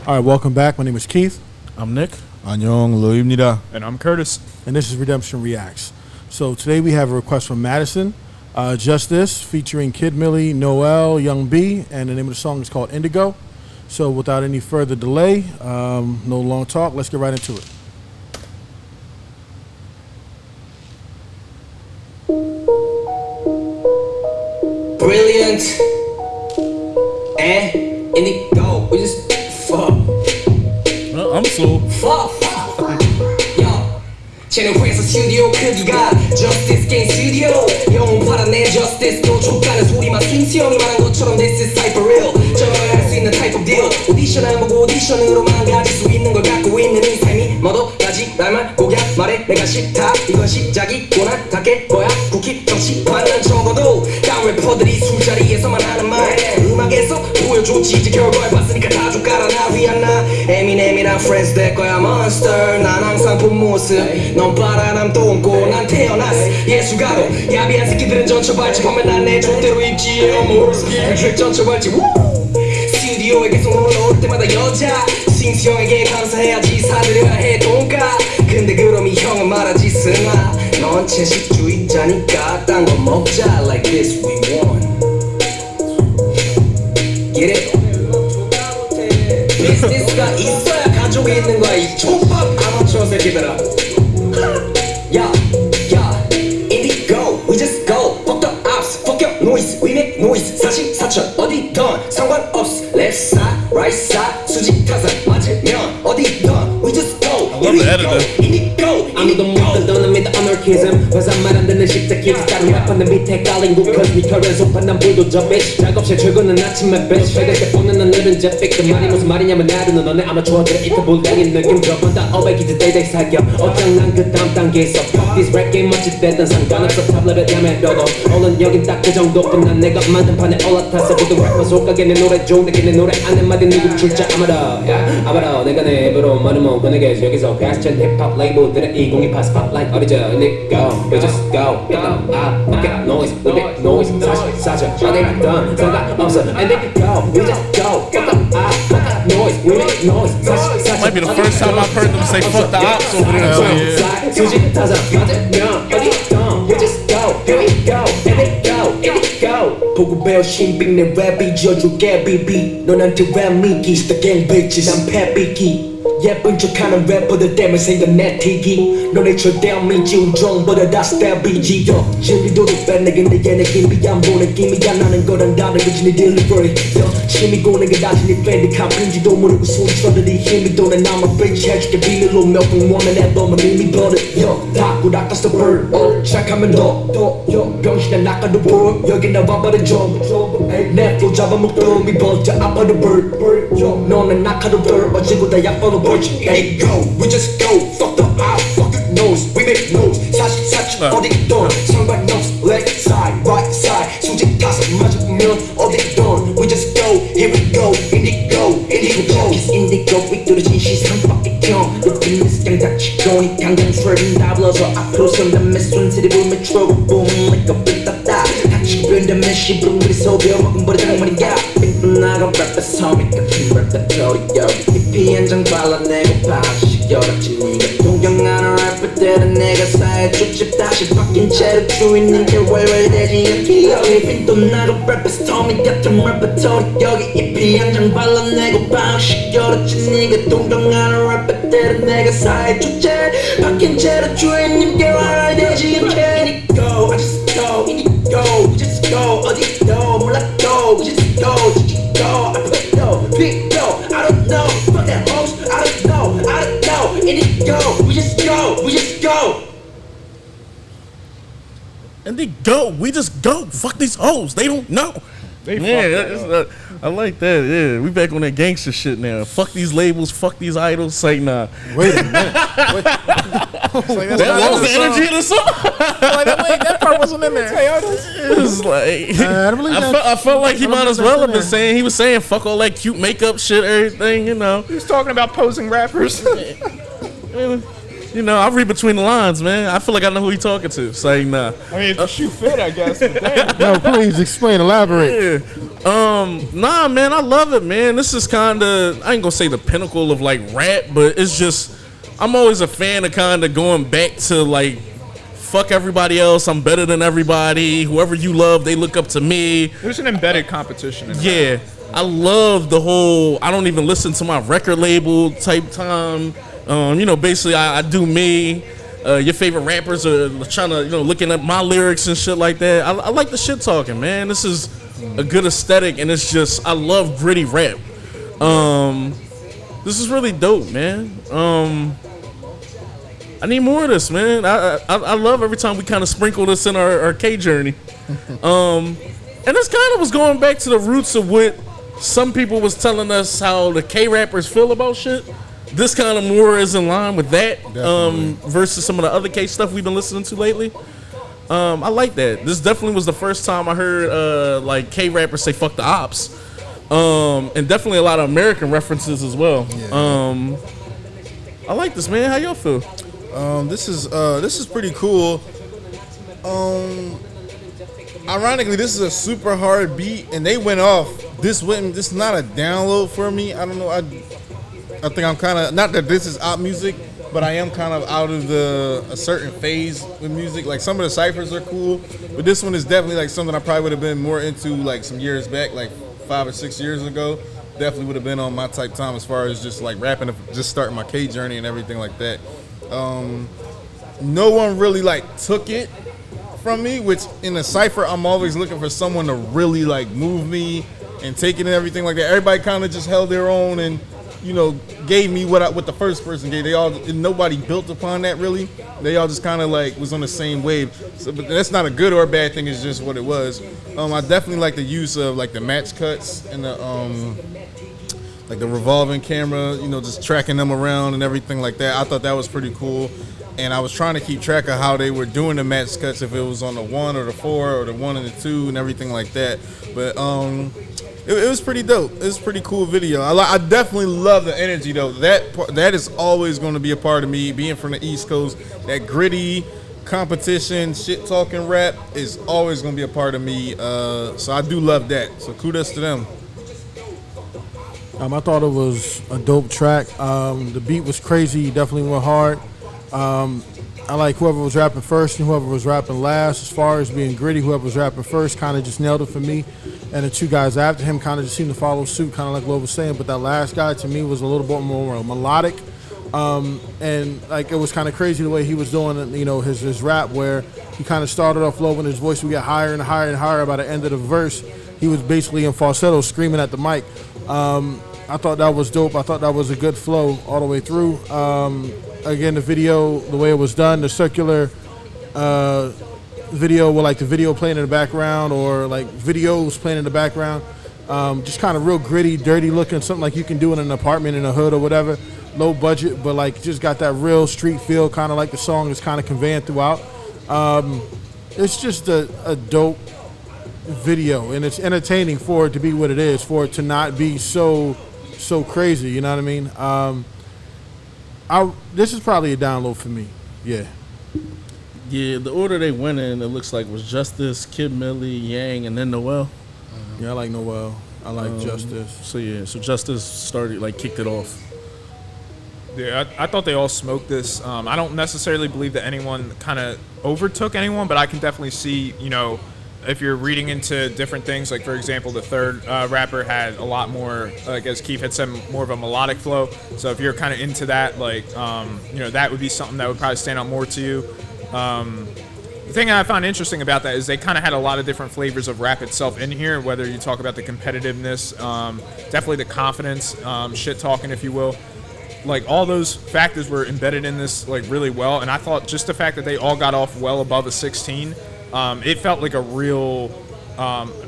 All right, welcome back. My name is Keith. I'm Nick. 안녕, 로이입니다. And I'm Curtis. And this is Redemption Reacts. So today we have a request from Madison, JUSTHIS, featuring Kid Milli, Noel, Young B, and the name of the song is called IndiGO. So without any further delay, no long talk, let's get right into it. Brilliant. IndiGO. We just fuck. I'm slow. Fuck. Yo. 쟤는 회사 스튜디오 크기가 Justice 게임 스튜디오 영웅 팔아낸 Justice 또 족가는 소리만 킹스형이 말한 것처럼 This is hyper real 저를 할 수 있는 type of deal 오디션 안 보고 오디션으로만 가질 수 있는 걸 갖고 있는 이 삶이 뭐도까지 말만 고개 말해 내가 싫다 이건 시작이 고난 닿게 거야 쿠키 정치판은 적어도 다운 래퍼들이 술자리에서만 하는 말 음악에서 보여줬지 이제 결과를 봤으니까 다 족가라 나 위안나 에미넴이랑 friends 될 거야 monster 난 항상 본 모습 넌 바라남도 없고 난 태어났어 예술가로 야비한 새끼들은 전처발찌 보면 난 내 족대로 입지 모르스킬 전처발찌 스튜디오에 계속 놀러올 때마다 여자 싱스 형에게 감사해야지 사드려야 해 돈가 근데 그럼 이 형은 말하지 승아 넌 채식주의자니까 딴 거 먹자 like this we won Get it? 비즈니스가 있어야 가족이 있는 거야 이 족밥 아마추어 새끼들아 Yeah, yeah, IndiGO, we just go Fuck the ops, fuck your noise, we make noise 사실 사천 어디든 상관없어 Left side, right side, 수직 타산 맞으면 어디든 We just go, IndiGO 아무도 못 듣는 믿어 anarchism 회사 말 안 듣는 십자기 다른 래퍼는 밑에 깔린 국허스 니 커리어 소판난 불도저 bitch 작업실 출근은 아침에 bitch 회갈 때 보는 오늘은 제픽 그 말이 무슨 말이냐면 나르는 너네 아마추어들의 이틀 불량인 느낌 저번다 500기즈 데이데이 사겨 어장난 그 다음 단계에서 Fuck this rap game 어찌 됐든 상관없어 탑레벨 야매려도 얼른 여긴 딱 그 정도뿐 난 내가 만든 판에 올라탔어 모든 래퍼 속가게 내 노래 좋은 내게 내 노래 안 한마디 누구 출자 아마도 내가 내 입으로 말을 못 꺼내게 여기서 패션 힙합 레이블들의 2028 스팟라이트 어리죠 IndiGO we just go fuck it noise we make noise 사실 어디든 상관없어 IndiGO we just go fuck it noise we make noise 사실 Might be the first time I've heard them say fuck the ops over there. 수직 타산 맞으면 어디든 we just go here we go IndiGO 보고 배워 신빙 내 랩이 지어줄게 BB 너한테 랩 미기 It's the gang bitches 난 패비기 예쁜 척하는 래퍼들 때문에 생겨내 티기 너네 절대 안 믿지 우정보다 다 스텝이지 진리도도 빼내긴 내 얘네 김비 안 보내 김이야 나는 거란다는 거지 네 딜리버리 심이고 내가 다시 네 팬디 카프인지도 모르고 손쳐들이 힘이 도네 나만 bitch 해줄게 비밀로 몇 번 원해 내 놈은 이미 버릇 닫고 닦았어 bird 시작하면 더 병신에 낚아도 bird 여기 나 와버린 내 flow 잡아먹도 미 버텨 아파도 bird 너는 낚아도 bird 어지고 다 약버도 IndiGO, we just go, fuck the out, fuck the nose, we make noise 사실 사천 어디든 상관없어 left side, right side 수직 타산 맞으면 어디든 We just go, here we go, IndiGO It's IndiGO 삐뚤어진 시선밖에 경 비즈니스 gang 닥치고니 강경 트랩은 다 불러서 앞으로 선다면 손들이 불면 trouble boom like a 삐딱다 닥치고 변다면 시부름들이 소비어 먹은 버리 장말이야 삐뚤나가 랩에 서니까 긴 랩배터리야 잎이 한 장 발라내고 방식 열었지 니가 동경하는 래퍼들은 내가 사회 쫓집 다시 바뀐 채로 주인인 게 월월대지 않기 여기 삐뚤나가 랩에 스토미 같은 래퍼터리 여기 잎이 한 장 발라내고 방식 열었지 니가 동경하는 래퍼들은 내가 사회 쫓집 바뀐 채로 주인인 게 월월대지 않기 IndiGO I just go IndiGO we just go 어디도 몰라도 we just go I put no big go I don't know fuck that hoes I don't know IndiGO we just go IndiGO, we just go. Fuck these hoes. They don't know. I like that. Yeah, we back on that gangster shit now. Fuck these labels. Fuck these idols. Say nah. Wait a minute. That was the energy of the song. That part wasn't in there. It was like I felt like he might as well have been saying. He was saying fuck all that cute makeup shit, everything. You know. He was talking about posing rappers. You know, I read between the lines, man. I feel like I know who he talking to. Saying nah. I mean, if the shoe fit, I guess. Damn. No, please explain, elaborate. Yeah. Nah, man, I love it, man. This is kind of, I ain't gonna say the pinnacle of like rap, but it's just, I'm always a fan of kind of going back to like, fuck everybody else, I'm better than everybody. Whoever you love, they look up to me. There's an embedded competition in Yeah, I love the whole, I don't even listen to my record label type time. You know, basically I do me. Your favorite rappers are trying to, you know, looking at my lyrics and shit like that. I like the shit talking, man. This is a good aesthetic, and it's just, I love gritty rap. This is really dope, man. I need more of this, man. I love every time we kind of sprinkle this in our K journey. And this kind of was going back to the roots of what some people was telling us how the K rappers feel about shit. This kind of more is in line with that versus some of the other K stuff we've been listening to lately. I like that. This definitely was the first time I heard like K rappers say "fuck the ops," and definitely a lot of American references as well. Yeah. I like this, man. How y'all feel? This is pretty cool. Ironically, this is a super hard beat, and they went off. This is not a download for me. I don't know. I think I'm kind of, not that this is op music, but I am kind of out of a certain phase with music. Like some of the ciphers are cool, but this one is definitely like something I probably would have been more into like some years back, like 5 or 6 years ago. Definitely would have been on my type time as far as just like rapping, just starting my K journey and everything like that. No one really like took it from me, which in a cipher I'm always looking for someone to really like move me and take it and everything like that. Everybody kind of just held their own and, you know, gave me what the first person gave. Nobody built upon that really. They all just kind of like was on the same wave. So, but that's not a good or a bad thing. It's just what it was. I definitely like the use of like the match cuts and the like the revolving camera. You know, just tracking them around and everything like that. I thought that was pretty cool. And I was trying to keep track of how they were doing the match cuts, if it was on the 1 or the 4 or the 1 and the 2 and everything like that. But it was pretty dope. It was a pretty cool video. I definitely love the energy though. That is always going to be a part of me, being from the East Coast. That gritty competition, shit talking rap is always going to be a part of me. So I do love that. So kudos to them. I thought it was a dope track. The beat was crazy. Definitely went hard. I like whoever was rapping first and whoever was rapping last. As far as being gritty, whoever was rapping first kind of just nailed it for me. And the two guys after him kind of just seemed to follow suit, kind of like Lo was saying. But that last guy to me was a little bit more melodic. And like it was kind of crazy the way he was doing, you know, his rap, where he kind of started off low and his voice would get higher and higher and higher. By the end of the verse, he was basically in falsetto screaming at the mic. I thought that was dope. I thought that was a good flow all the way through. Again, the video, the way it was done, the circular video with like the video playing in the background or like videos playing in the background. Just kind of real gritty, dirty looking, something like you can do in an apartment in a hood or whatever. Low budget, but like just got that real street feel, kind of like the song is kind of conveying throughout. It's just a dope video, and it's entertaining for it to be what it is, for it to not be so crazy, you know what I mean? This is probably a download for me. Yeah, the order they went in, it looks like, was Justice, Kid Milli, Yang, and then Noel. Yeah, I like Noel. I like Justice. So Justice started, like, kicked it off. Yeah, I thought they all smoked this. I don't necessarily believe that anyone kind of overtook anyone, but I can definitely see, you know, if you're reading into different things, like for example, the third rapper had a lot more, like as Keith had said, more of a melodic flow. So if you're kind of into that, like, you know, that would be something that would probably stand out more to you. The thing I found interesting about that is they kind of had a lot of different flavors of rap itself in here, whether you talk about the competitiveness, definitely the confidence, shit talking, if you will. Like all those factors were embedded in this like really well, and I thought just the fact that they all got off well above a 16, it felt like a real,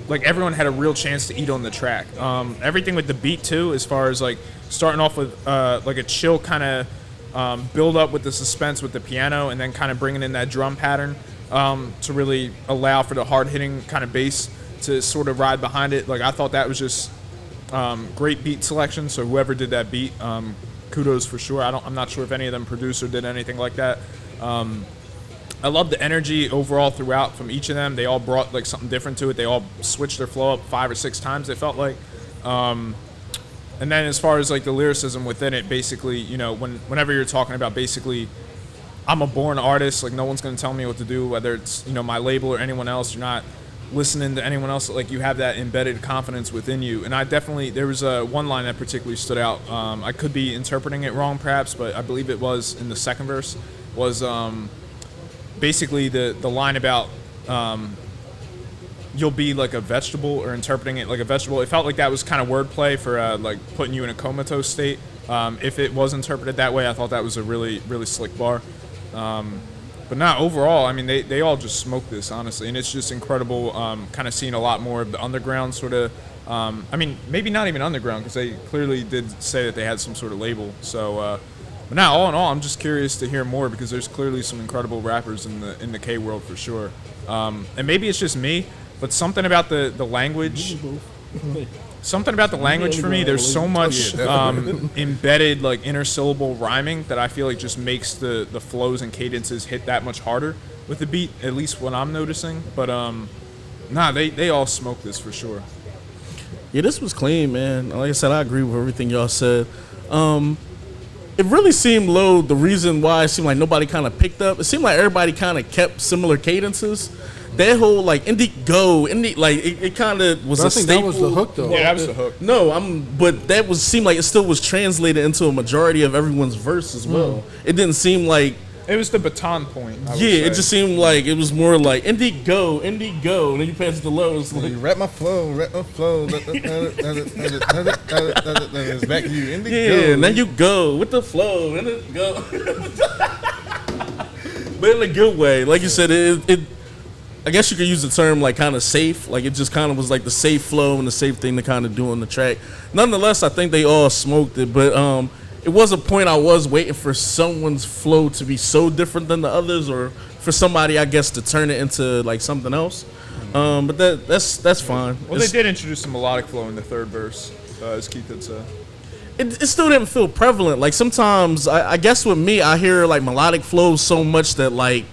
like everyone had a real chance to eat on the track. Everything with the beat too, as far as like starting off with like a chill kind of build up with the suspense with the piano, and then kind of bringing in that drum pattern to really allow for the hard hitting kind of bass to sort of ride behind it. Like I thought that was just great beat selection. So whoever did that beat, kudos for sure. I'm not sure if any of them produced or did anything like that. I love the energy overall throughout from each of them. They all brought like something different to it. They all switched their flow up 5 or 6 times, it felt like. And then as far as like the lyricism within it, basically, you know, whenever you're talking about basically, I'm a born artist, like no one's going to tell me what to do, whether it's, you know, my label or anyone else. You're not listening to anyone else. Like you have that embedded confidence within you. And I definitely, there was one line that particularly stood out. I could be interpreting it wrong perhaps, but I believe it was in the second verse, was basically the line about you'll be like a vegetable, or interpreting it like a vegetable. It felt like that was kind of wordplay for like putting you in a comatose state. If it was interpreted that way, I thought that was a really, really slick bar. But not overall, I mean, they all just smoked this, honestly. And it's just incredible kind of seeing a lot more of the underground sort of, I mean, maybe not even underground, because they clearly did say that they had some sort of label. So, but now, all in all, I'm just curious to hear more, because there's clearly some incredible rappers in the K world for sure. And maybe it's just me, but something about the language, something about the language for me, there's so much embedded like intersyllable rhyming that I feel like just makes the flows and cadences hit that much harder with the beat, at least what I'm noticing. But nah, they all smoked this for sure. Yeah, this was clean, man. Like I said, I agree with everything y'all said. It really seemed low. The reason why it seemed like nobody kind of picked up, it seemed like everybody kind of kept similar cadences. That whole like IndiGO, like it kind of was a staple. That was the hook, though. Yeah, that was the hook. No, but that was seemed like it still was translated into a majority of everyone's verse as well. It didn't seem like it was the baton point. I would yeah, say. it just seemed like it was more like IndiGO, and then you pass it to low. It's like You rap my flow. It's back to you. IndiGO. yeah, and then you go with the flow, and then go, but in a good way. Like you said, it I guess you could use the term like kind of safe. Like it just kind of was like the safe flow and the safe thing to kind of do on the track. Nonetheless, I think they all smoked it, but it was a point I was waiting for someone's flow to be so different than the others, or for somebody, I guess, to turn it into like something else. But that's fine. Well, they did introduce some melodic flow in the third verse, as Keith had said. It still didn't feel prevalent. Like sometimes, I guess with me, I hear like melodic flows so much that like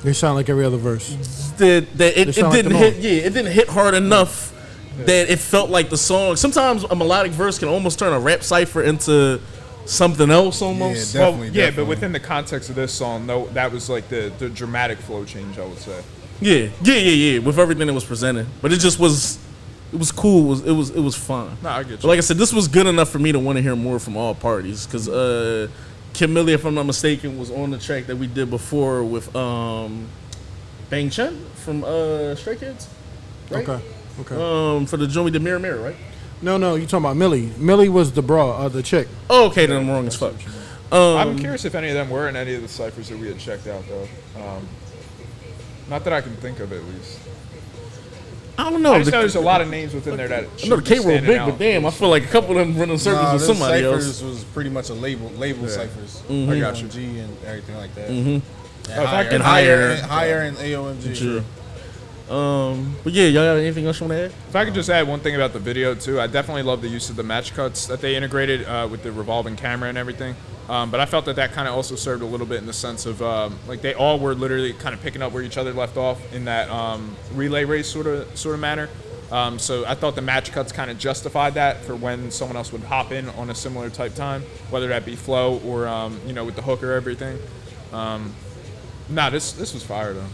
They sound like every other verse. it sound like didn't them hit. all. Yeah, it didn't hit hard enough that it felt like the song. Sometimes a melodic verse can almost turn a rap cipher into something else almost. Yeah, definitely, But definitely. within the context of this song, though, that was like the dramatic flow change, I would say. Yeah. With everything that was presented, but it just was. It was cool. It was fun. Nah, I get you. But like I said, this was good enough for me to want to hear more from all parties, because Kim Milli, if I'm not mistaken, was on the track that we did before with Bang Chen from Stray Kids, right? Okay. For the joint we did Mirror Mirror, right? No, you talking about Millie. Millie was the the chick. Oh, okay, then I'm wrong as fuck. I'm curious if any of them were in any of the ciphers that we had checked out, though. Not that I can think of, at least. I don't know. I just know there's a lot of names within there that I know the should be K-Roll standing big, out. but damn, I feel like a couple of them running circles with them somebody ciphers else. was pretty much a label ciphers. Mm-hmm. I got you. G and everything like that. Mm-hmm. And higher. higher and AOMG. Sure. But yeah, y'all got anything else you want to add? If I could just add one thing about the video too, I definitely love the use of the match cuts that they integrated with the revolving camera and everything. But I felt that kind of also served a little bit in the sense of like they all were literally kind of picking up where each other left off in that relay race sort of manner. So I thought the match cuts kind of justified that for when someone else would hop in on a similar type time, whether that be flow or with the hook or everything. This was fire though.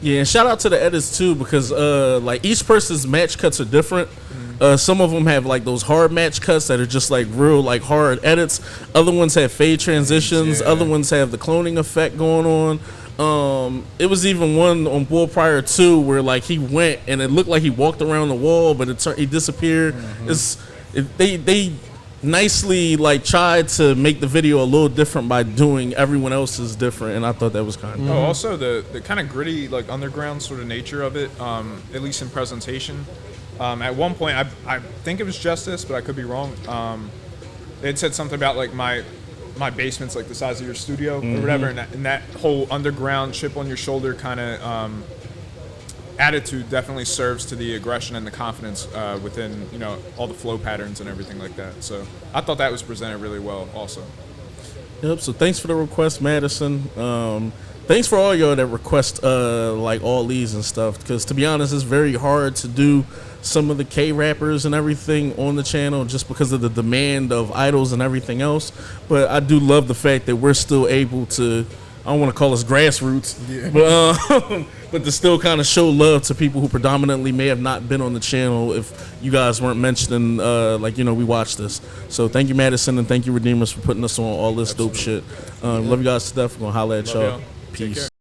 Yeah, and shout out to the edits too, because like each person's match cuts are different. Some of them have like those hard match cuts that are just like real like hard edits. Other ones have fade transitions. Yeah. Other ones have the cloning effect going on. It was even one on Bull Prior 2 where like he went and it looked like he walked around the wall, but he disappeared. They nicely like tried to make the video a little different by doing everyone else's different, and I thought that was kind of Oh, also the kind of gritty, like underground sort of nature of it, at least in presentation. At one point, I think it was JUSTHIS, but I could be wrong. They had said something about like my basement's like the size of your studio or whatever, and that whole underground chip on your shoulder kind of attitude definitely serves to the aggression and the confidence within all the flow patterns and everything like that. So I thought that was presented really well also. Yep. So thanks for the request, Madison. thanks for all y'all that request like all these and stuff. Because to be honest, it's very hard to do some of the K rappers and everything on the channel just because of the demand of idols and everything else. But I do love the fact that we're still able to, I don't want to call us grassroots, but to still kind of show love to people who predominantly may have not been on the channel if you guys weren't mentioning, like, you know, we watched this. So thank you, Madison, and thank you, Redeemers, for putting us on all this dope shit. Love you guys to death. We're going to holler at y'all. Peace.